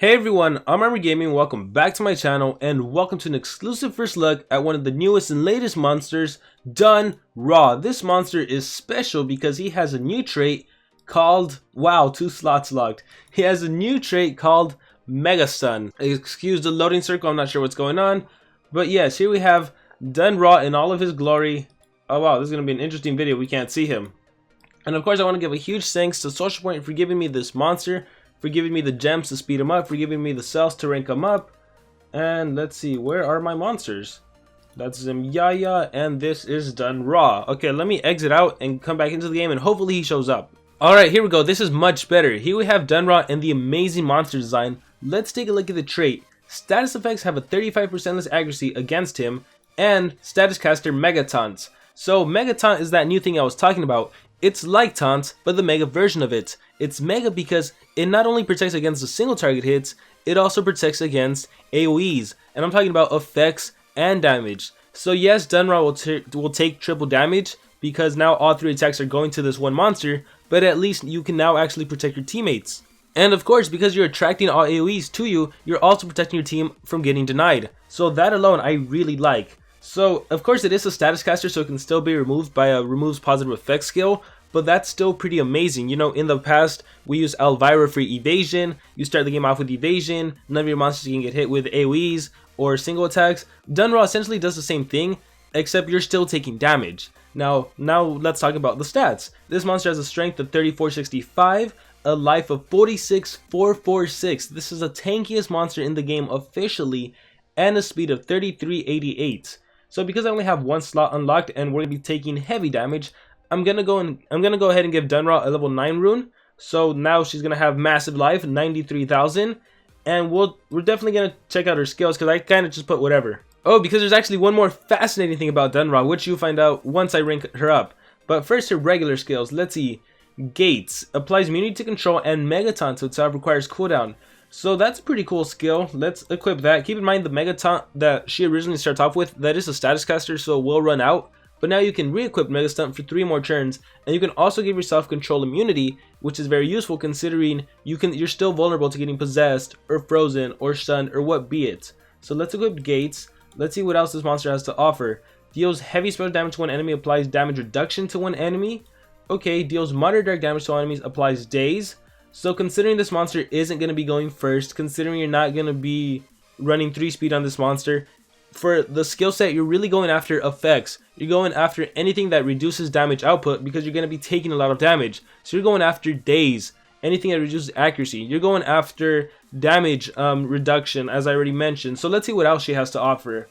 Hey everyone, I'm Armor Gaming, welcome back to my channel, and welcome to an exclusive first look at one of the newest and latest monsters, Dunn Ra. This monster is special because he has a new trait called, wow, 2 slots locked. He has a new trait called Megaton. Excuse the loading circle, I'm not sure what's going on. But yes, here we have Dunn Ra in all of his glory. Oh wow, this is going to be an interesting video, we can't see him. And of course I want to give a huge thanks to Social Point for giving me this monster, for giving me the gems to speed him up, for giving me the cells to rank him up. And let's see, where are my monsters? That's Yaya, and this is Dunn Ra. Okay, let me exit out and come back into the game, and hopefully he shows up. Alright, here we go. This is much better. Here we have Dunn Ra and the amazing monster design. Let's take a look at the trait. Status effects have a 35% less accuracy against him, and status caster Megaton. So Megaton is that new thing I was talking about. It's like Taunt, but the mega version of it. It's mega because it not only protects against the single target hits, it also protects against AoEs. And I'm talking about effects and damage. So yes, Dunn Ra will take triple damage because now all 3 attacks are going to this one monster, but at least you can now actually protect your teammates. And of course, because you're attracting all AoEs to you, you're also protecting your team from getting denied. So that alone I really like. So, of course it is a status caster, so it can still be removed by a removes positive effects skill, but that's still pretty amazing. You know, in the past, we used Elvira for evasion. You start the game off with evasion, none of your monsters can get hit with AoEs or single attacks. Dunn Ra essentially does the same thing, except you're still taking damage. Now let's talk about the stats. This monster has a strength of 3465, a life of 46446. This is the tankiest monster in the game officially, and a speed of 3388. So because I only have 1 slot unlocked and we're gonna be taking heavy damage, I'm gonna go ahead and give Dunn Ra a level 9 rune. So now she's gonna have massive life, 93,000, and we're definitely gonna check out her skills because I kind of just put whatever. Oh, because there's actually one more fascinating thing about Dunn Ra, which you'll find out once I rank her up. But first, her regular skills. Let's see. Gates applies immunity to control and Megaton to itself, requires cooldown. So that's a pretty cool skill. Let's equip that. Keep in mind the Megaton that she originally starts off with, that is a status caster, so it will run out. But now you can re-equip Megaton for 3 more turns, and you can also give yourself control immunity, which is very useful considering you're still vulnerable to getting possessed or frozen or stunned or what be it. So let's equip Gates. Let's see what else this monster has to offer. Deals heavy special damage to one enemy, applies damage reduction to one enemy. Okay, deals moderate dark damage to all enemies, applies daze. So considering this monster isn't going to be going first, considering you're not going to be running 3 speed on this monster, for the skill set you're really going after effects. You're going after anything that reduces damage output because you're going to be taking a lot of damage. So you're going after daze, anything that reduces accuracy. You're going after damage reduction, as I already mentioned. So let's see what else she has to offer.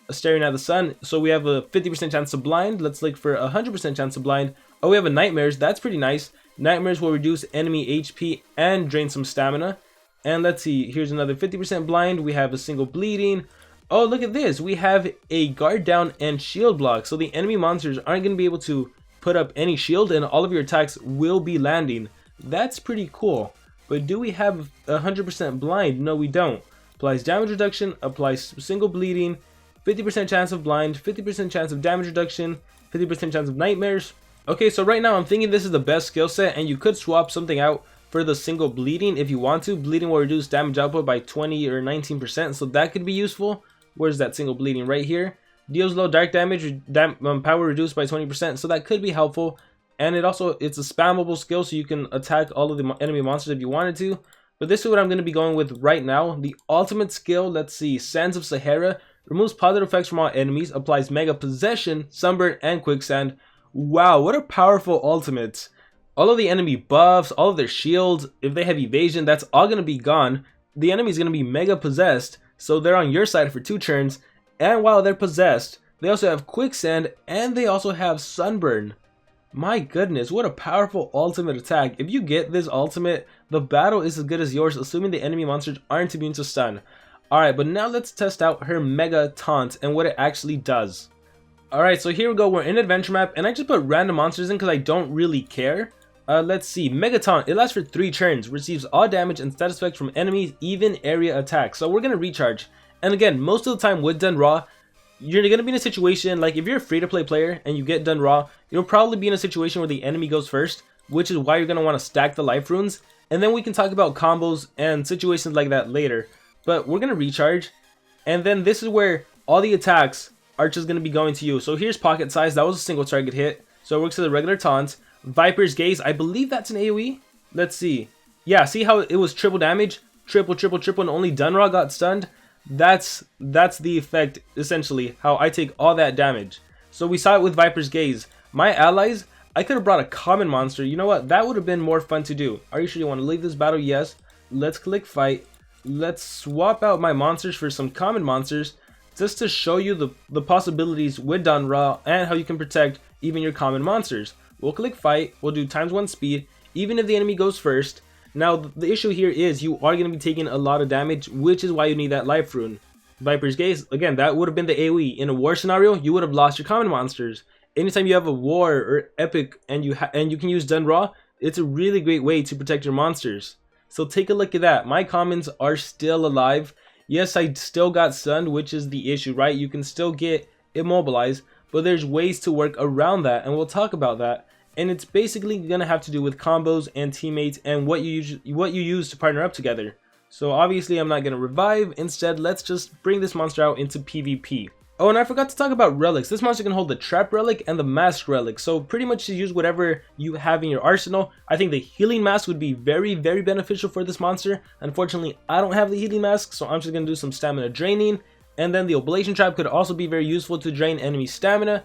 Staring at the sun, so we have a 50% chance to blind. Let's look for a 100% chance to blind. Oh, we have a nightmares, that's pretty nice. Nightmares will reduce enemy HP and drain some stamina. And let's see, here's another 50% blind. We have a single bleeding. Oh, look at this. We have a guard down and shield block. So the enemy monsters aren't going to be able to put up any shield and all of your attacks will be landing. That's pretty cool. But do we have 100% blind? No, we don't. Applies damage reduction, applies single bleeding, 50% chance of blind, 50% chance of damage reduction, 50% chance of nightmares. Okay, so right now I'm thinking this is the best skill set, and you could swap something out for the single bleeding if you want to. Bleeding will reduce damage output by 20 or 19%, so that could be useful. Where's that single bleeding? Right here. Deals low dark damage, power reduced by 20%, so that could be helpful. And it's a spammable skill, so you can attack all of the enemy monsters if you wanted to. But this is what I'm going to be going with right now. The ultimate skill, let's see, Sands of Sahara, removes positive effects from all enemies, applies mega possession, sunburn, and quicksand. Wow, what a powerful ultimate. All of the enemy buffs, all of their shields, if they have evasion, that's all going to be gone. The enemy's going to be mega possessed, so they're on your side for 2 turns. And while they're possessed, they also have quicksand and they also have sunburn. My goodness, what a powerful ultimate attack. If you get this ultimate, the battle is as good as yours, assuming the enemy monsters aren't immune to stun. Alright, but now let's test out her Mega Taunt and what it actually does. Alright, so here we go, we're in adventure map, and I just put random monsters in because I don't really care. Let's see, Megaton, it lasts for 3 turns, receives all damage and status effects from enemies, even area attacks. So we're going to recharge. And again, most of the time with Dunn Ra, you're going to be in a situation, like if you're a free-to-play player and you get Dunn Ra, you'll probably be in a situation where the enemy goes first, which is why you're going to want to stack the life runes. and then we can talk about combos and situations like that later. But we're gonna recharge, and then this is where all the attacks are just gonna be going to you. So here's Pocket Size, that was a single target hit, so it works as a regular taunt. Viper's Gaze, I believe that's an AoE. Let's see. Yeah, see how it was triple damage, triple, and only Dunn Ra got stunned. That's the effect, essentially, how I take all that damage. So we saw it with Viper's Gaze. My allies, I could have brought a common monster. You know what? That would have been more fun to do. Are you sure you want to leave this battle? Yes. Let's click fight. Let's swap out my monsters for some common monsters, just to show you the possibilities with Dunn Ra and how you can protect even your common monsters. We'll click fight. We'll do ×1 speed, even if the enemy goes first. Now, the issue here is you are going to be taking a lot of damage, which is why you need that life rune. Viper's Gaze, again, that would have been the AoE. In a war scenario, you would have lost your common monsters. Anytime you have a war or epic and you can use Dunn Ra, it's a really great way to protect your monsters. So take a look at that. My commons are still alive. Yes, I still got stunned, which is the issue, right? You can still get immobilized, but there's ways to work around that, and we'll talk about that. And it's basically gonna have to do with combos and teammates and what you use to partner up together. So obviously I'm not gonna revive. Instead, let's just bring this monster out into PvP. Oh, and I forgot to talk about relics. This monster can hold the Trap Relic and the Mask Relic. So pretty much use whatever you have in your arsenal. I think the Healing Mask would be very, very beneficial for this monster. Unfortunately, I don't have the Healing Mask, so I'm just gonna do some stamina draining. And then the Oblation Trap could also be very useful to drain enemy stamina.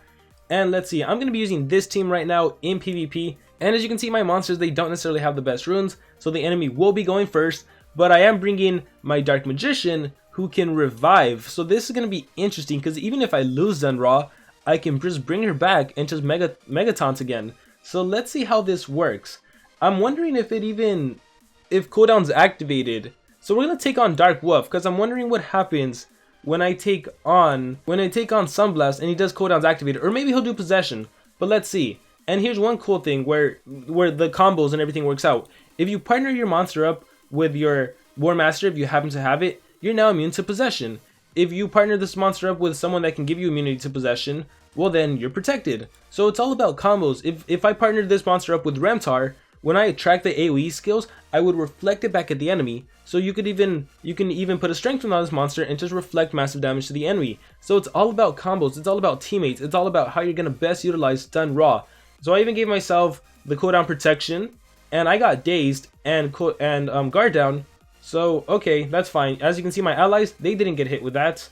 And let's see, I'm going to be using this team right now in PvP. And as you can see, my monsters, they don't necessarily have the best runes, so the enemy will be going first. But I am bringing my Dark Magician, who can revive. So this is going to be interesting, because even if I lose Dunn Ra, I can just bring her back and just Megaton again. So let's see how this works. I'm wondering if cooldown's activated. So we're going to take on Dark Wolf, because I'm wondering what happens when I take on Sunblast and he does cooldowns activated, or maybe he'll do possession, but let's see. And here's one cool thing where the combos and everything works out. If you partner your monster up with your War Master, if you happen to have it, you're now immune to possession. If you partner this monster up with someone that can give you immunity to possession, well then you're protected. So it's all about combos. If I partnered this monster up with Remtar, when I attract the AoE skills, I would reflect it back at the enemy. So you can even put a strength on this monster and just reflect massive damage to the enemy. So it's all about combos, it's all about teammates, it's all about how you're gonna best utilize Dunn Ra. So I even gave myself the cooldown protection, and I got dazed and guard down. So okay, that's fine. As you can see, my allies, they didn't get hit with that.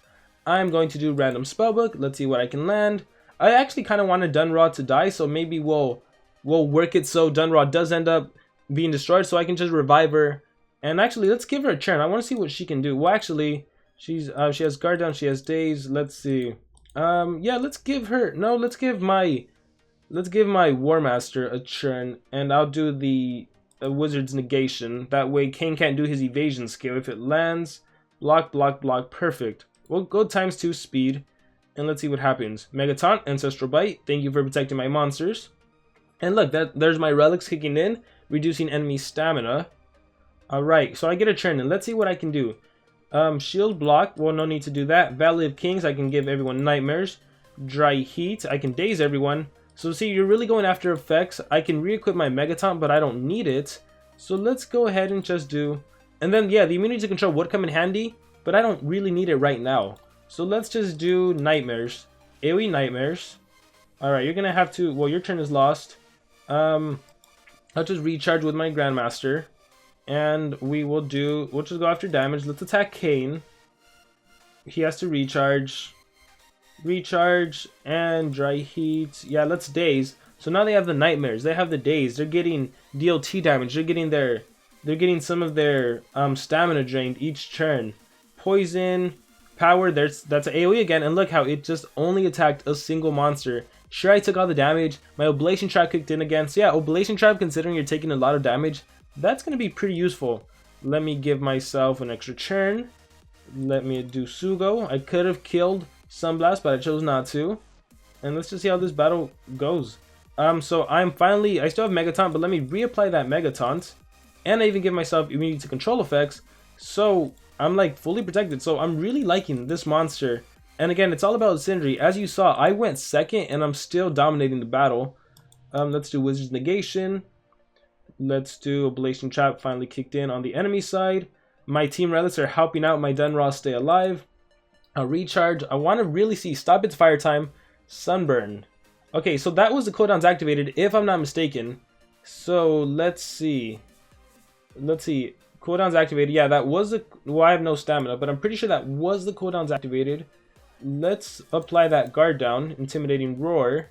I'm going to do random spellbook. Let's see what I can land. I actually kind of wanted Dunn Ra to die, so maybe we'll work it so Dunn Ra does end up being destroyed, so I can just revive her. And actually, let's give her a churn. I want to see what she can do. Well, actually, she has guard down, she has daze. Let's see. Yeah, let's give my War Master a churn, and I'll do the Wizard's negation. That way, Kane can't do his evasion skill. If it lands, block, perfect. We'll go ×2 speed, and let's see what happens. Megaton, Ancestral Bite. Thank you for protecting my monsters. And look, there's my relics kicking in, reducing enemy stamina. Alright, so I get a churn, and let's see what I can do. Shield block, well, no need to do that. Valley of Kings, I can give everyone nightmares. Dry Heat, I can daze everyone. So see, you're really going after effects. I can re-equip my Megaton, but I don't need it. So let's go ahead and just do... And then, yeah, the immunity to control would come in handy, but I don't really need it right now. So let's just do nightmares. AoE nightmares. Alright, you're gonna have to... Well, your turn is lost. I'll just recharge with my Grandmaster. And we'll just go after damage. Let's attack Kane. He has to recharge, and Dry Heat. Yeah, let's daze. So now they have the nightmares. They have the daze. They're getting DLT damage. They're getting some of their stamina drained each turn. Poison, power. That's an AoE again. And look how it just only attacked a single monster. Sure, I took all the damage. My Oblation Trap kicked in again. So yeah, Oblation Trap, considering you're taking a lot of damage, that's going to be pretty useful. Let me give myself an extra churn. Let me do Sugo. I could have killed Sunblast, but I chose not to. And let's just see how this battle goes. So I still have Megaton, but let me reapply that Megaton. And I even give myself immunity to control effects. So I'm like fully protected. So I'm really liking this monster. And again, it's all about Synergy. As you saw, I went second and I'm still dominating the battle. Let's do Wizard's Negation. Let's do Ablation Trap, finally kicked in on the enemy side. My team relics are helping out my Dunn Ra stay alive. A recharge. I want to really see stop its fire time. Sunburn. Okay, so that was the cooldowns activated, if I'm not mistaken. So let's see. Cooldowns activated. Yeah, that was the. Well, I have no stamina, but I'm pretty sure that was the cooldowns activated. Let's apply that guard down. Intimidating Roar.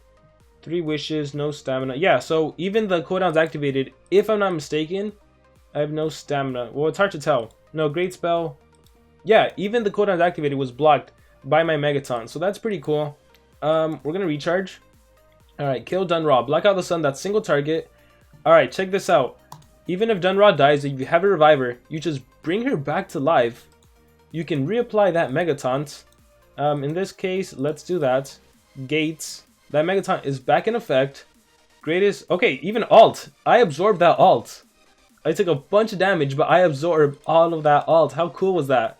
3 wishes, no stamina. Yeah, so even the cooldowns activated, if I'm not mistaken, I have no stamina. Well, it's hard to tell. No, great spell. Yeah, even the cooldowns activated was blocked by my Megaton, so that's pretty cool. We're gonna recharge. Alright, kill Dunn Ra. Block out the sun, that's single target. Alright, check this out. Even if Dunn Ra dies, if you have a reviver, you just bring her back to life. You can reapply that Megaton. In this case, let's do that. Gates. That Megaton is back in effect. Greatest. Okay, even alt. I absorbed that alt. I took a bunch of damage, but I absorbed all of that alt. How cool was that?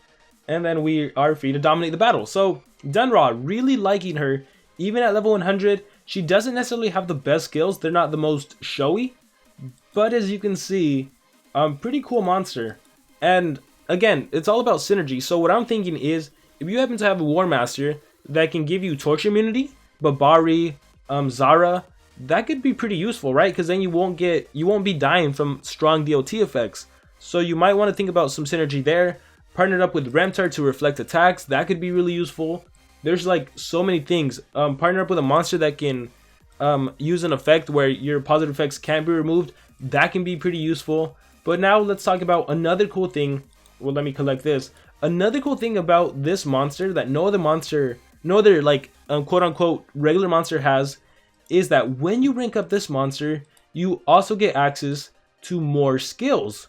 And then we are free to dominate the battle. So, Dunn Ra, really liking her. Even at level 100, she doesn't necessarily have the best skills. They're not the most showy. But as you can see, pretty cool monster. And again, it's all about synergy. So what I'm thinking is, if you happen to have a War Master that can give you torch immunity, Babari, Zara, that could be pretty useful, right? Because then you won't be dying from strong DOT effects. So you might want to think about some synergy there. Partnered up with Remtar to reflect attacks, that could be really useful. There's like so many things. Partner up with a monster that can use an effect where your positive effects can't be removed. That can be pretty useful. But now let's talk about another cool thing. Well, let me collect this. Another cool thing about this monster that no other like quote unquote regular monster has is that when you rank up this monster, you also get access to more skills.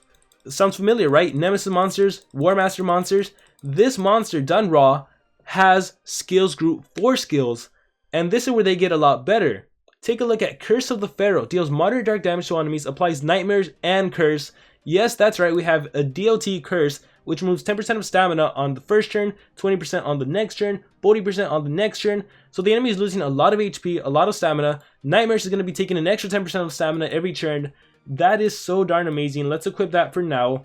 Sounds familiar, right? Nemesis monsters, War Master monsters. This monster, Dunn Ra, has skills group 4 skills, and this is where they get a lot better. Take a look at Curse of the Pharaoh. Deals moderate dark damage to enemies, applies nightmares and curse. Yes, that's right, we have a DOT curse, which removes 10% of stamina on the first turn, 20% on the next turn, 40% on the next turn. So the enemy is losing a lot of HP, a lot of stamina. Nightmares is going to be taking an extra 10% of stamina every turn. That is so darn amazing. Let's equip that for now.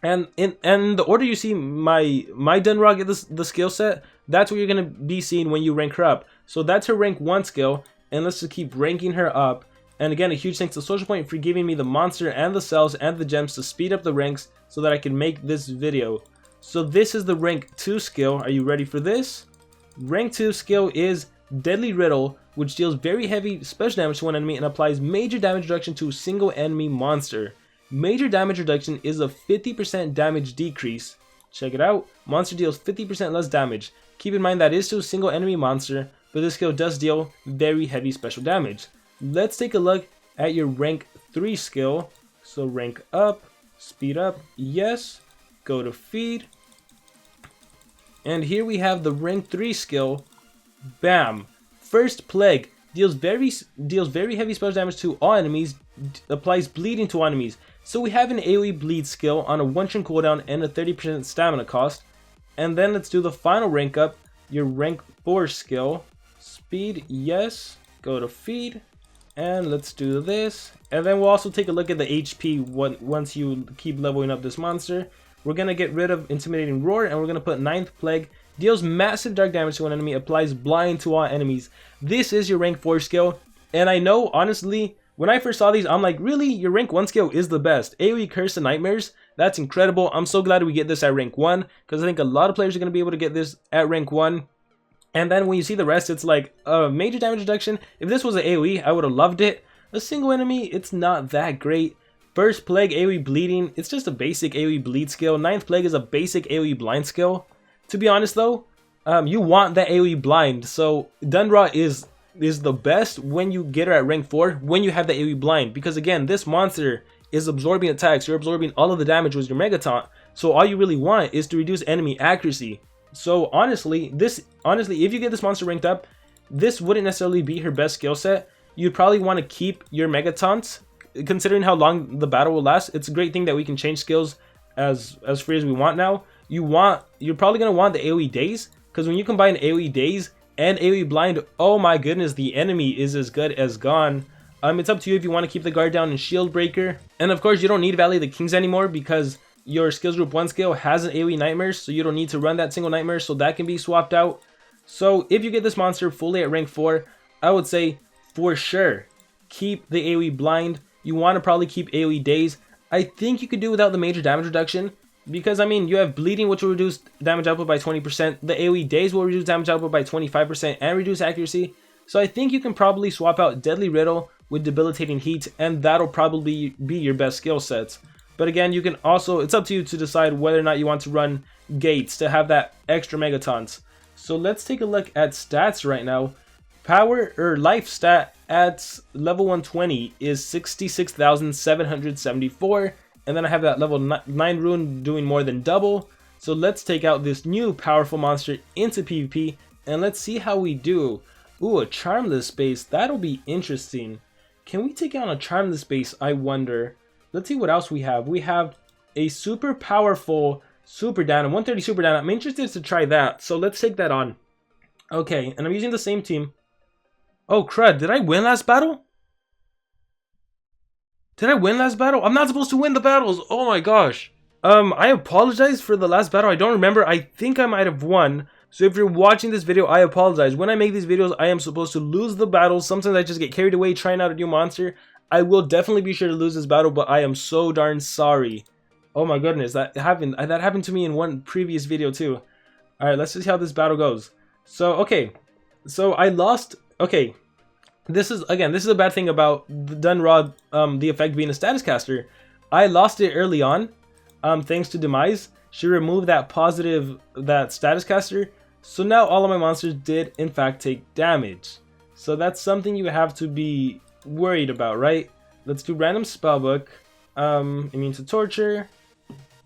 And in the order you see my Dunn Ra get the skill set, that's what you're going to be seeing when you rank her up. So that's her rank 1 skill, and let's just keep ranking her up. And again, a huge thanks to Social Point for giving me the monster and the cells and the gems to speed up the ranks so that I can make this video. So this is the rank 2 skill. Are you ready for this? Rank 2 skill is Deadly Riddle, which deals very heavy special damage to one enemy and applies major damage reduction to a single enemy monster. Major damage reduction is a 50% damage decrease. Check it out. Monster deals 50% less damage. Keep in mind that is to a single enemy monster, but this skill does deal very heavy special damage. Let's take a look at your rank 3 skill. So rank up, speed up, yes, go to feed. And here we have the rank 3 skill. Bam! First Plague deals very heavy special damage to all enemies, applies bleeding to enemies. So we have an AoE bleed skill on a 1-turn cooldown and a 30% stamina cost. And then let's do the final rank up, your rank 4 skill. Speed, yes, go to feed. And let's do this. And then we'll also take a look at the HP once you keep leveling up this monster. We're going to get rid of Intimidating Roar, and we're going to put 9th Plague. Deals massive dark damage to one enemy, applies blind to all enemies. This is your rank 4 skill. And I know, honestly, when I first saw these, I'm like, really? Your rank 1 skill is the best. AoE Curse and Nightmares, that's incredible. I'm so glad we get this at rank 1, because I think a lot of players are going to be able to get this at rank 1. And then when you see the rest, it's like a major damage reduction. If this was an AoE, I would have loved it. A single enemy, it's not that great. First Plague, AoE Bleeding, it's just a basic AoE Bleed skill. 9th Plague is a basic AoE Blind skill. To be honest though, you want that AoE Blind. So Dunn Ra is the best when you get her at rank 4, when you have the AoE Blind. Because again, this monster is absorbing attacks. You're absorbing all of the damage with your Megaton. So all you really want is to reduce enemy accuracy. So honestly, if you get this monster ranked up, this wouldn't necessarily be her best skill set. You'd probably want to keep your Megatons, considering how long the battle will last. It's a great thing that we can change skills as free as we want now. You're probably going to want the AoE Daze, because when you combine AoE Daze and AoE Blind, oh my goodness, the enemy is as good as gone. It's up to you if you want to keep the guard down and shield breaker. And of course, you don't need Valley of the Kings anymore because your skills group 1 skill has an AoE nightmare, so you don't need to run that single nightmare, so that can be swapped out. So if you get this monster fully at rank 4, I would say for sure keep the AoE blind. You want to probably keep AoE daze. I think you could do without the major damage reduction, because I mean you have bleeding, which will reduce damage output by 20%. The AoE daze will reduce damage output by 25% and reduce accuracy. So I think you can probably swap out Deadly Riddle with Debilitating Heat, and that'll probably be your best skill sets. But again, you can also, it's up to you to decide whether or not you want to run Gates to have that extra Megatons. So let's take a look at stats right now. Power or life stat at level 120 is 66,774, and then I have that level 9 rune doing more than double. So let's take out this new powerful monster into PvP and let's see how we do. Ooh, a Charmless base, that'll be interesting. Can we take out a Charmless base, I wonder? Let's see what else we have. We have a super powerful Super Down, a 130 Super Down. I'm interested to try that, so let's take that on. Okay, and I'm using the same team. Oh crud, did I win last battle? Did I win last battle? I'm not supposed to win the battles, oh my gosh. I apologize for the last battle, I don't remember, I think I might have won. So if you're watching this video, I apologize. When I make these videos, I am supposed to lose the battles. Sometimes I just get carried away trying out a new monster. I will definitely be sure to lose this battle, but I am so darn sorry. Oh my goodness, that happened to me in one previous video too. Alright, let's just see how this battle goes. So, okay. So I lost. Okay. This is a bad thing about the Dunn Ra, the effect being a status caster. I lost it early on, thanks to Demise. She removed that status caster. So now all of my monsters did in fact take damage. So that's something you have to be worried about, right? Let's do random spellbook, immune to torture,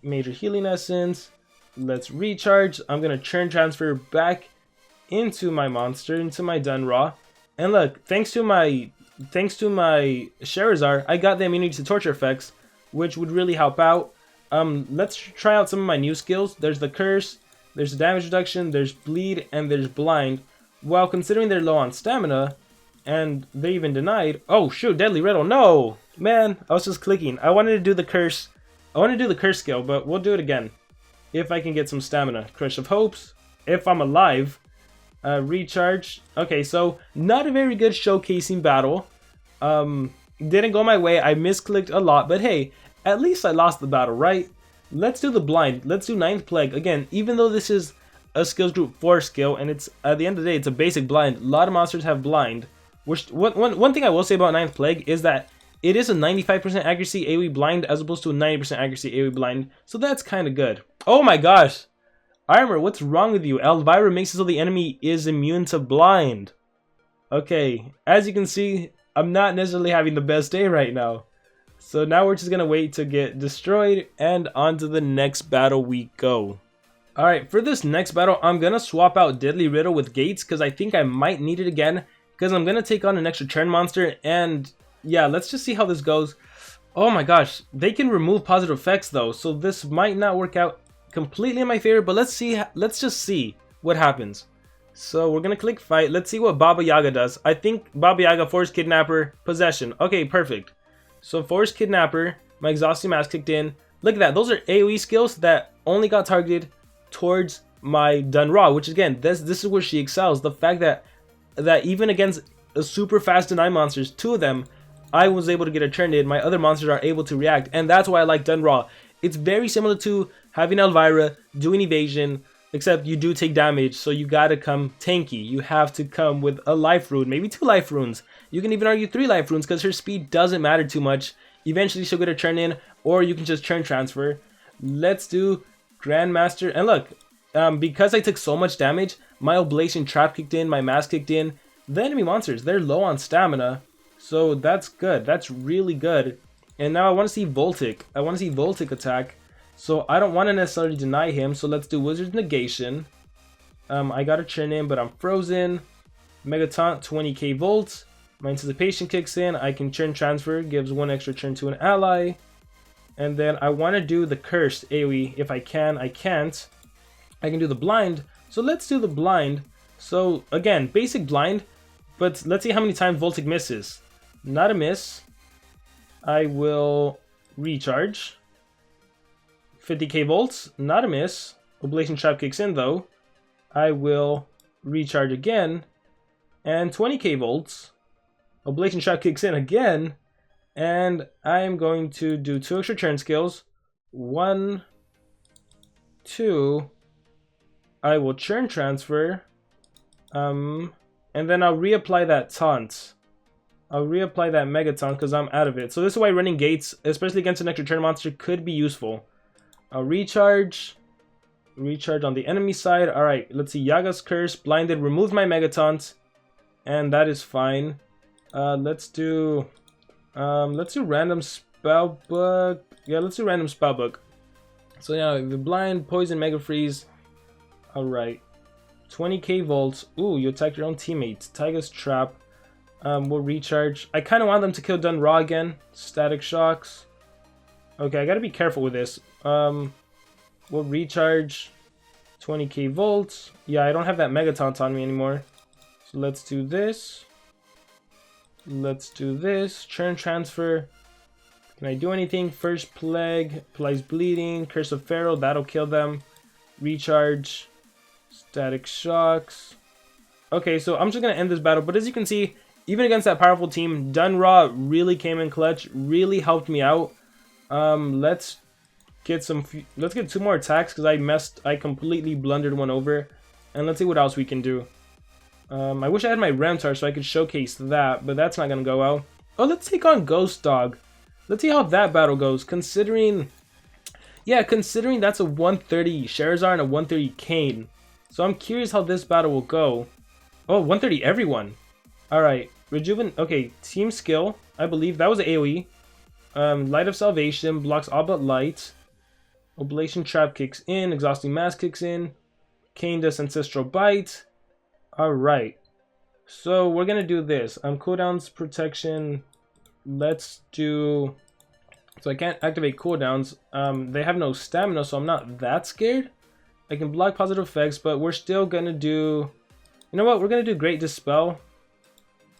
major healing essence. Let's recharge. I'm gonna churn transfer back into my monster, into my Dunn Ra. And look, thanks to my Sherazar, I got the immunity to torture effects, which would really help out. Let's try out some of my new skills. There's the curse, there's the damage reduction, there's bleed, and there's blind. While considering they're low on stamina, and they even denied. Oh shoot, Deadly Riddle. No! Man, I was just clicking. I wanted to do the curse. I want to do the curse skill, but we'll do it again. If I can get some stamina. Crush of Hopes. If I'm alive. Recharge. Okay, so not a very good showcasing battle. Didn't go my way. I misclicked a lot, but hey, at least I lost the battle, right? Let's do the blind. Let's do 9th Plague. Again, even though this is a skills group 4 skill, and it's at the end of the day, it's a basic blind. A lot of monsters have blind. Which one thing I will say about 9th Plague is that it is a 95% accuracy AoE blind as opposed to a 90% accuracy AoE blind. So that's kind of good. Oh my gosh. Armor, what's wrong with you? Elvira makes it so the enemy is immune to blind. Okay, as you can see, I'm not necessarily having the best day right now. So now we're just going to wait to get destroyed and on to the next battle we go. Alright, for this next battle, I'm going to swap out Deadly Riddle with Gates because I think I might need it again. Because I'm going to take on an extra turn monster, and yeah, let's just see how this goes. Oh my gosh, they can remove positive effects though, so this might not work out completely in my favor, but let's just see what happens. So we're going to click fight. Let's see what Baba Yaga does. I think Baba Yaga, Forced Kidnapper, Possession. Okay, perfect. So Forced Kidnapper, my Exhausting Mask kicked in. Look at that, those are AoE skills that only got targeted towards my Dunn Ra, which again, this is where she excels. The fact that even against super fast deny monsters, 2 of them, I was able to get a turn in. My other monsters are able to react, and that's why I like Dunn Ra. It's very similar to having Elvira, doing evasion, except you do take damage, so you gotta come tanky. You have to come with a life rune, maybe 2 life runes. You can even argue 3 life runes, because her speed doesn't matter too much. Eventually she'll get a turn in, or you can just turn transfer. Let's do Grandmaster, and look, because I took so much damage, my Oblation Trap kicked in, my Mask kicked in. The enemy monsters, they're low on stamina, so that's good. That's really good. And now I want to see Voltic. I want to see Voltic attack. So I don't want to necessarily deny him, so let's do Wizard's Negation. I got a turn in, but I'm frozen. Megaton, 20k Volt. My Anticipation kicks in. I can turn transfer, gives 1 extra turn to an ally. And then I want to do the Cursed AoE if I can. I can't. I can do the Blind. So let's do the Blind. So again, basic blind, but let's see how many times Voltic misses. Not a miss. I will recharge. 50k volts. Not a miss. Oblation Trap kicks in though. I will recharge again. And 20k volts. Oblation Trap kicks in again. And I am going to do 2 extra turn skills. 1, 2. I will churn transfer. And then I'll reapply that Taunt. I'll reapply that Megaton because I'm out of it. So this is why running gates, especially against an extra turn monster, could be useful. I'll recharge. Recharge on the enemy side. Alright, let's see. Yaga's Curse. Blinded. Removed my Megaton. And that is fine. Let's do random spellbook. Yeah, let's do random spellbook. So yeah, the blind, poison, mega freeze. Alright. 20k volts. Ooh, you attack your own teammates. Tiger's Trap. We'll recharge. I kind of want them to kill Dunn Ra again. Static Shocks. Okay, I gotta be careful with this. We'll recharge. 20k volts. Yeah, I don't have that Megaton on me anymore. So let's do this. Let's do this. Churn transfer. Can I do anything? First Plague. Applies bleeding. Curse of Pharaoh. That'll kill them. Recharge. Static Shocks. Okay, so I'm just going to end this battle. But as you can see, even against that powerful team, Dunn Ra really came in clutch. Really helped me out. Let's get 2 more attacks because I completely blundered one over. And let's see what else we can do. I wish I had my Remtar so I could showcase that, but that's not going to go well. Oh, let's take on Ghost Dog. Let's see how that battle goes, considering that's a 130 Charizard and a 130 Kane. So I'm curious how this battle will go. Oh, 130 everyone. Alright, okay, Team Skill, I believe, that was an AoE. Light of Salvation, blocks all but light. Oblation Trap kicks in, Exhausting Mass kicks in. Kane does Ancestral Bite. Alright, so we're gonna do this. Cooldowns, protection. Let's do. So I can't activate cooldowns. They have no stamina, so I'm not that scared. I can block positive effects, but we're still gonna do. You know what? We're gonna do Great Dispel,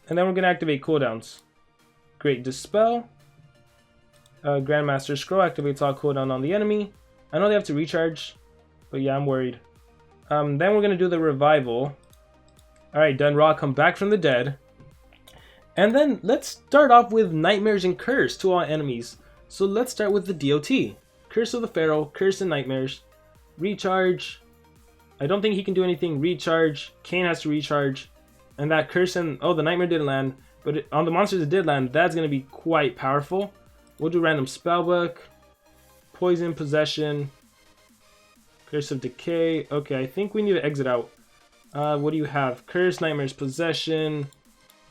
and then we're gonna activate cooldowns. Great Dispel. Grandmaster Scroll activates all cooldown on the enemy. I know they have to recharge, but yeah, I'm worried. Then we're gonna do the Revival. Alright, Dunn Ra, come back from the dead. And then let's start off with Nightmares and Curse to all enemies. So let's start with the DOT. Curse of the Pharaoh, Curse and Nightmares. Recharge. I don't think he can do anything. Recharge. Kane has to recharge. And that Curse and... Oh, the Nightmare didn't land. But on the monsters that did land, that's going to be quite powerful. We'll do Random Spellbook. Poison, Possession. Curse of Decay. Okay, I think we need to exit out. What do you have? Curse, Nightmares, Possession.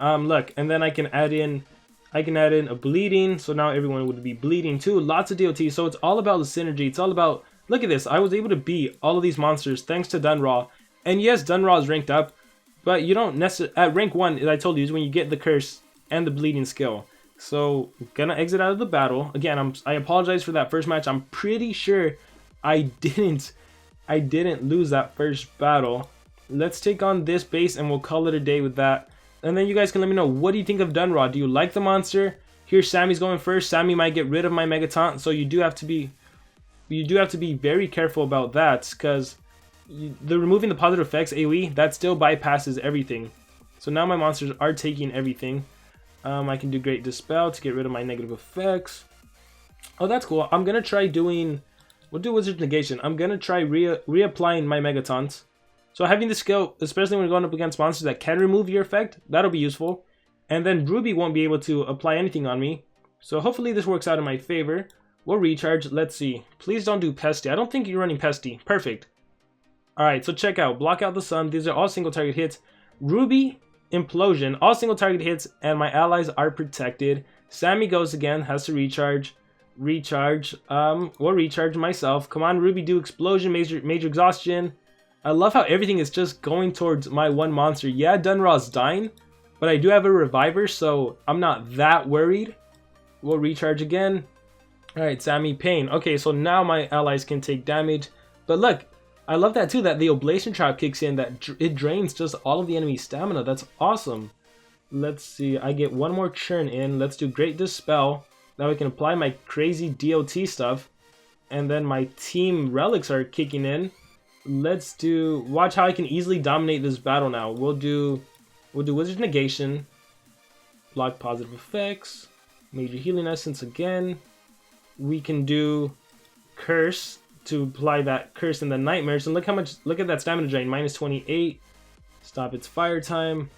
Look, and then I can add in a bleeding, so now everyone would be bleeding too. Lots of DOT, so it's all about the synergy. It's all about, look at this, I was able to beat all of these monsters thanks to Dunn Ra. And yes, Dunn Ra is ranked up, but you don't necessarily, at rank 1, as I told you, is when you get the curse and the bleeding skill. So, gonna exit out of the battle. Again, I apologize for that first match. I'm pretty sure I didn't lose that first battle. Let's take on this base and we'll call it a day with that. And then you guys can let me know, what do you think of Dunn Ra? Do you like the monster? Here Sammy's going first. Sammy might get rid of my Megaton, so you do have to be very careful about that, because the removing the positive effects AoE, that still bypasses everything. So now my monsters are taking everything. I can do Great Dispel to get rid of my negative effects. Oh, that's cool. I'm gonna try doing, we'll do Wizard's Negation. I'm gonna try reapplying my Megatons. So having the skill, especially when you're going up against monsters that can remove your effect, that'll be useful. And then Ruby won't be able to apply anything on me. So hopefully this works out in my favor. We'll recharge. Let's see. Please don't do Pesty. I don't think you're running Pesty. Perfect. Alright, so check out. Block out the sun. These are all single target hits. Ruby, Implosion, all single target hits, and my allies are protected. Sammy goes again, has to recharge. Recharge. We'll recharge myself. Come on, Ruby, do Explosion, major exhaustion. I love how everything is just going towards my one monster. Yeah, Dunn Ra's dying, but I do have a reviver, so I'm not that worried. We'll recharge again. Alright, Sammy, Pain. Okay, so now my allies can take damage. But look, I love that too, that the Oblation Trap kicks in, that it drains just all of the enemy's stamina. That's awesome. Let's see, I get one more churn in. Let's do Great Dispel. Now I can apply my crazy DOT stuff. And then my team relics are kicking in. Let's do, watch how I can easily dominate this battle now. We'll do Wizard Negation. Block positive effects. Major Healing Essence again. We can do Curse to apply that Curse in the Nightmares. And look at that stamina drain, minus 28. Stop its fire time.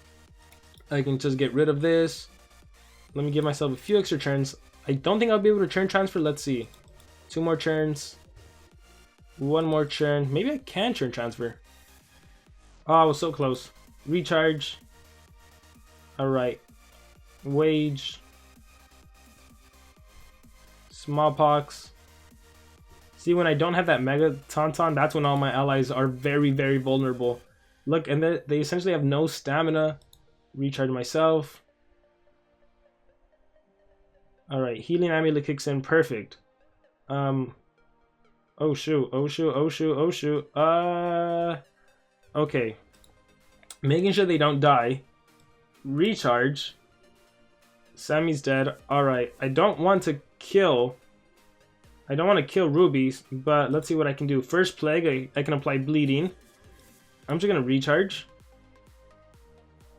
I can just get rid of this. Let me give myself a few extra turns. I don't think I'll be able to turn transfer. Let's see. 2 more turns. 1 more turn. Maybe I can turn transfer. Oh, I was so close. Recharge. Alright. Wage. Smallpox. See, when I don't have that Megaton, that's when all my allies are very, very vulnerable. Look, and they essentially have no stamina. Recharge myself. Alright, Healing Amulet kicks in. Perfect. Oh shoot, oh shoot, oh shoot, oh shoot. Okay. Making sure they don't die. Recharge. Sammy's dead. Alright, I don't want to kill Ruby, but let's see what I can do. First Plague, I can apply Bleeding. I'm just gonna recharge.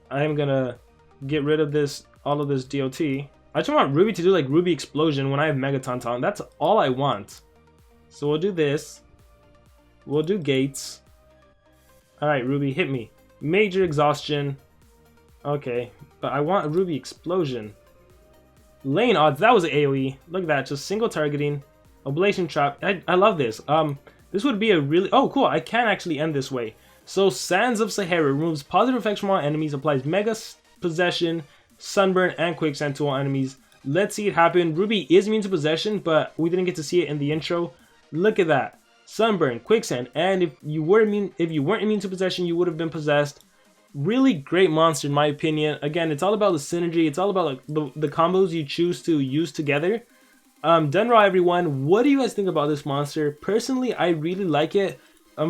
I'm gonna get rid of all of this DOT. I just want Ruby to do like Ruby Explosion when I have Megaton Taunt. That's all I want. So we'll do this. We'll do Gates. Alright, Ruby, hit me. Major Exhaustion. Okay, but I want Ruby Explosion. Lane odds, that was an AoE. Look at that, just single targeting. Ablation Trap. I love this. This would be a really... Oh, cool, I can actually end this way. So, Sands of Sahara removes positive effects from all enemies, applies Mega Possession, Sunburn, and Quicksand to all enemies. Let's see it happen. Ruby is immune to Possession, but we didn't get to see it in the intro. Look at that. Sunburn, Quicksand, and if you weren't immune to Possession, you would have been possessed. Really great monster in my opinion. Again, it's all about the synergy. It's all about like the combos you choose to use together. Dunn Ra, everyone. What do you guys think about this monster? Personally, I really like it.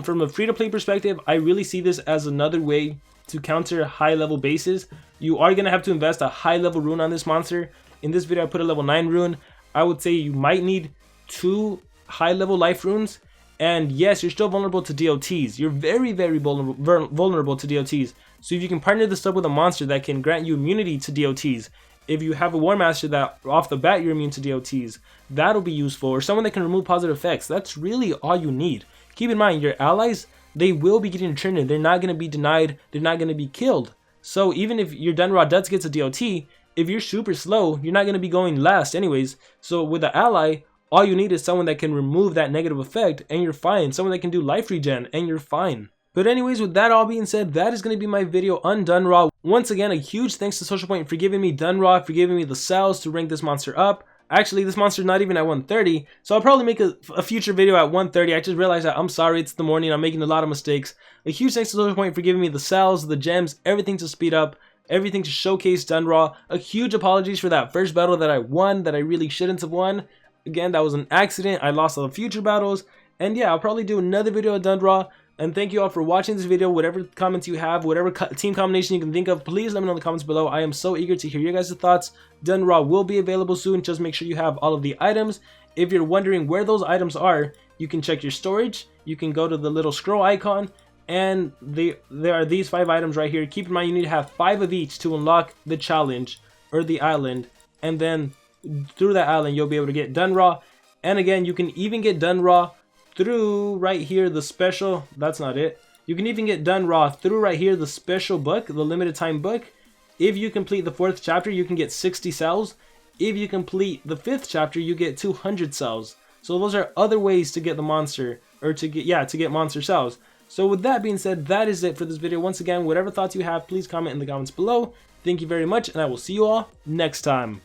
From a free-to-play perspective, I really see this as another way to counter high-level bases. You are going to have to invest a high-level rune on this monster. In this video, I put a level 9 rune. I would say you might need 2 high-level life runes. And yes, you're still vulnerable to DOTs. You're very, very vulnerable to DOTs. So if you can partner this up with a monster that can grant you immunity to DOTs, if you have a War Master that off the bat you're immune to DOTs, that'll be useful. Or someone that can remove positive effects. That's really all you need. Keep in mind, your allies, they will be getting turned in. They're not going to be denied. They're not going to be killed. So even if your Dunn Ra does get a DOT, if you're super slow, you're not going to be going last anyways. So with the ally, all you need is someone that can remove that negative effect and you're fine. Someone that can do life regen and you're fine. But anyways, with that all being said, that is going to be my video on Dunn Ra. Once again, a huge thanks to Social Point for giving me Dunn Ra, for giving me the cells to rank this monster up. Actually, this monster's not even at 130, so I'll probably make a future video at 130. I just realized that I'm sorry, it's the morning, I'm making a lot of mistakes. A huge thanks to Social Point for giving me the cells, the gems, everything to speed up, everything to showcase Dunn Ra. A huge apologies for that first battle that I won, that I really shouldn't have won. Again, that was an accident. I lost all the future battles. And yeah, I'll probably do another video of Dunn Ra. And thank you all for watching this video. Whatever comments you have, whatever team combination you can think of, please let me know in the comments below. I am so eager to hear your guys' thoughts. Dunn Ra will be available soon. Just make sure you have all of the items. If you're wondering where those items are, you can check your storage. You can go to the little scroll icon. And there are these 5 items right here. Keep in mind you need to have 5 of each to unlock the challenge or the island. And then through that island, you'll be able to get Dunn Ra. And again, you can even get Dunn Ra through right here the special, that's not it, you can even get Dunn Ra through right here the special book, the limited time book. If you complete the 4th chapter, you can get 60 cells. If you complete the 5th chapter, you get 200 cells. So those are other ways to get the monster, or to get monster cells. So with that being said, that is it for this video. Once again, whatever thoughts you have, please comment in the comments below. Thank you very much, and I will see you all next time.